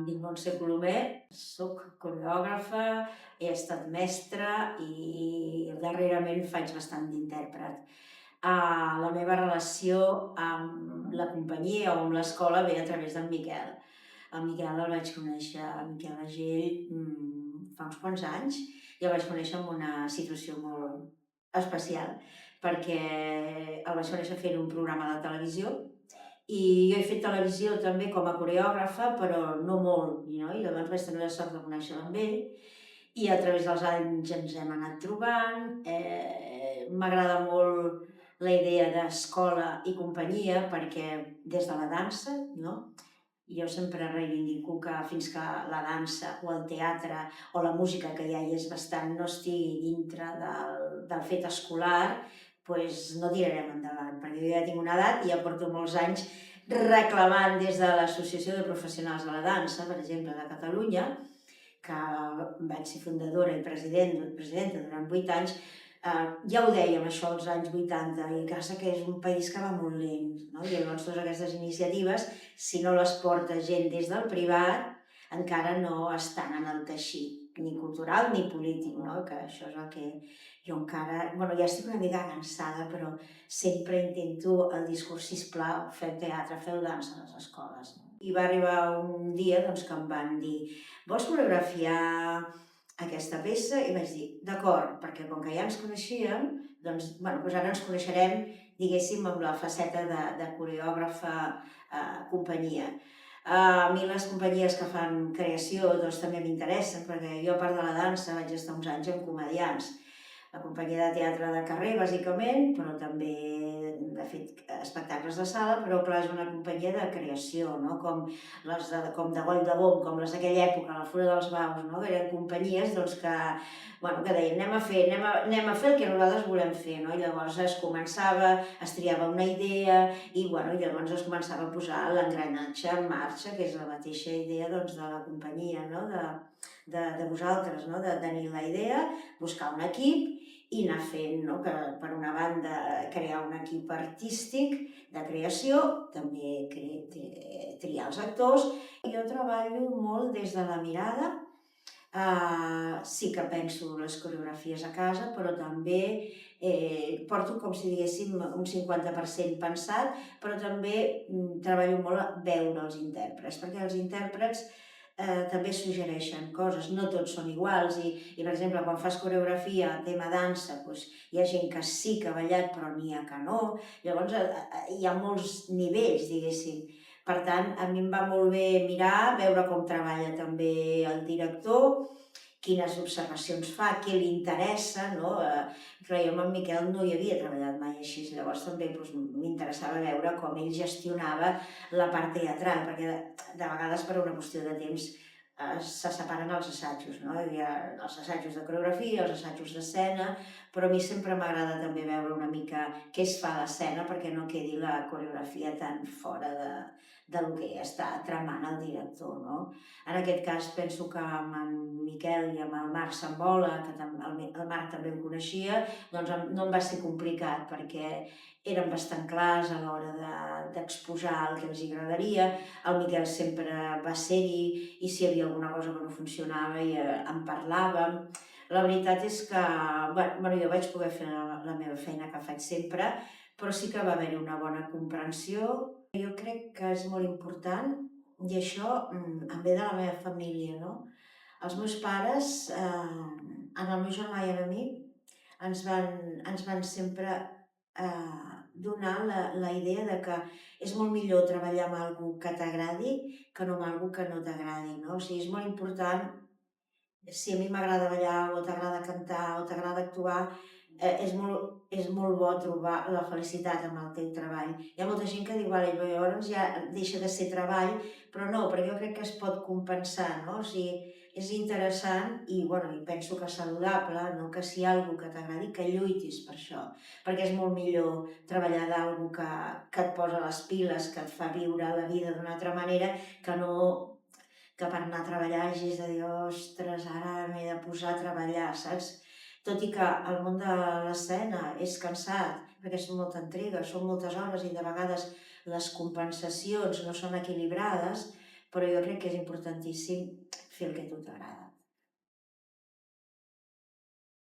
Em dic Montse Colomer, soc coreògrafa, he estat mestra i darrerament faig bastant d'intèrpret. La meva relació amb la companyia o amb l'escola ve a través d'en Miquel. El Miquel el vaig conèixer, el Miquel Agell, fa uns quants anys, i el vaig conèixer en una situació molt especial, perquè el vaig conèixer fent un programa de televisió i jo he fet televisió també com a coreògrafa, però no molt, no? I llavors vaig tenir la sort de conèixer-lo amb ell i a través dels anys ens hem anat trobant. M'agrada molt la idea d'escola i companyia perquè des de la dansa, no? Jo sempre reivindico que fins que la dansa o el teatre o la música, que ja hi és bastant, no estigui dintre del fet escolar, doncs no tirarem endavant, perquè jo ja tinc una edat i ja porto molts anys reclamant des de l'Associació de Professionals de la Dansa, per exemple, de Catalunya, que vaig ser fundadora i presidenta durant 8 anys, ja ho dèiem això als anys 80, i casa que és un país que va molt lent, no? I llavors totes aquestes iniciatives, si no les porta gent des del privat, encara no estan en el teixit ni cultural ni polític, no? Que això és el que jo encara... Bueno, ja estic una mica cansada, però sempre intento el discurs, sisplau, feu teatre, feu dansa a les escoles. I va arribar un dia doncs, que em van dir: vols coreografiar aquesta peça? I vaig dir, d'acord, perquè com que ja ens coneixíem, doncs, doncs ara ens coneixerem, diguéssim, amb la faceta de coreògrafa companyia. A mi les companyies que fan creació doncs, també m'interessen, perquè jo, a part de la dansa, vaig estar uns anys amb comediants. La companyia de teatre de carrer, bàsicament, però també he fet espectacles de sala, però clar, és una companyia de creació, no? Com de Goll de Bom, com les d'aquella època, la Fura dels Baus, no? Que eren companyies doncs, que deien anem a fer el que nosaltres volem fer, no? I llavors es començava, es triava una idea i llavors es començava a posar l'engranatge en marxa, que és la mateixa idea doncs, de la companyia, no? De vosaltres, no? De tenir la idea, buscar un equip i anar fent, no? Que per una banda crear un equip artístic de creació, també triar els actors. Jo treballo molt des de la mirada, sí que penso les coreografies a casa, però també porto com si diguéssim un 50% pensat, però també treballo molt a veure els intèrprets, perquè els intèrprets també suggereixen coses, no tots són iguals i per exemple, quan fas coreografia, tema dansa, doncs, hi ha gent que sí que ha ballat però n'hi ha que no, llavors hi ha molts nivells, diguéssim. Per tant, a mi em va molt bé mirar, veure com treballa també el director, quines observacions fa, què li interessa, no? Clar, jo amb en Miquel no hi havia treballat mai així, llavors també m'interessava veure com ell gestionava la part teatral, perquè de vegades per una qüestió de temps se separen els assajos, no? Hi ha els assajos de coreografia, els assajos d'escena, però a mi sempre m'agrada també veure una mica què es fa a l'escena perquè no quedi la coreografia tan fora del que està tramant el director, no? En aquest cas penso que amb en Miquel i amb el Marc Sambola, que el Marc també em coneixia, doncs no em va ser complicat perquè eren bastant clars a l'hora d'exposar el que els agradaria. El Miquel sempre va ser-hi i si hi havia alguna cosa que no funcionava en parlàvem. La veritat és que jo vaig poder fer la meva feina que faig sempre, però sí que va haver-hi una bona comprensió. Jo crec que és molt important i això em ve de la meva família, no? Els meus pares, en el meu germà i en mi, ens van sempre donar la idea de que és molt millor treballar amb algú que t'agradi que no amb algú que no t'agradi, no? O sigui, és molt important, si a mi m'agrada ballar o t'agrada cantar o t'agrada actuar, és molt bo trobar la felicitat amb el teu treball. Hi ha molta gent que diu, vale, llavors ja deixa de ser treball, però no, perquè jo crec que es pot compensar, no? O sigui, és interessant i penso que és saludable, no? Que si hi ha algú que t'agradi, que lluitis per això, perquè és molt millor treballar d'algú que et posa les piles, que et fa viure la vida d'una altra manera, que per anar a treballar hagis de dir, ostres, ara m'he de posar a treballar, saps? Tot i que el món de l'escena és cansat, perquè és molta entrega, són moltes hores i de vegades les compensacions no són equilibrades, però jo crec que és importantíssim fer el que a tu t'agrada.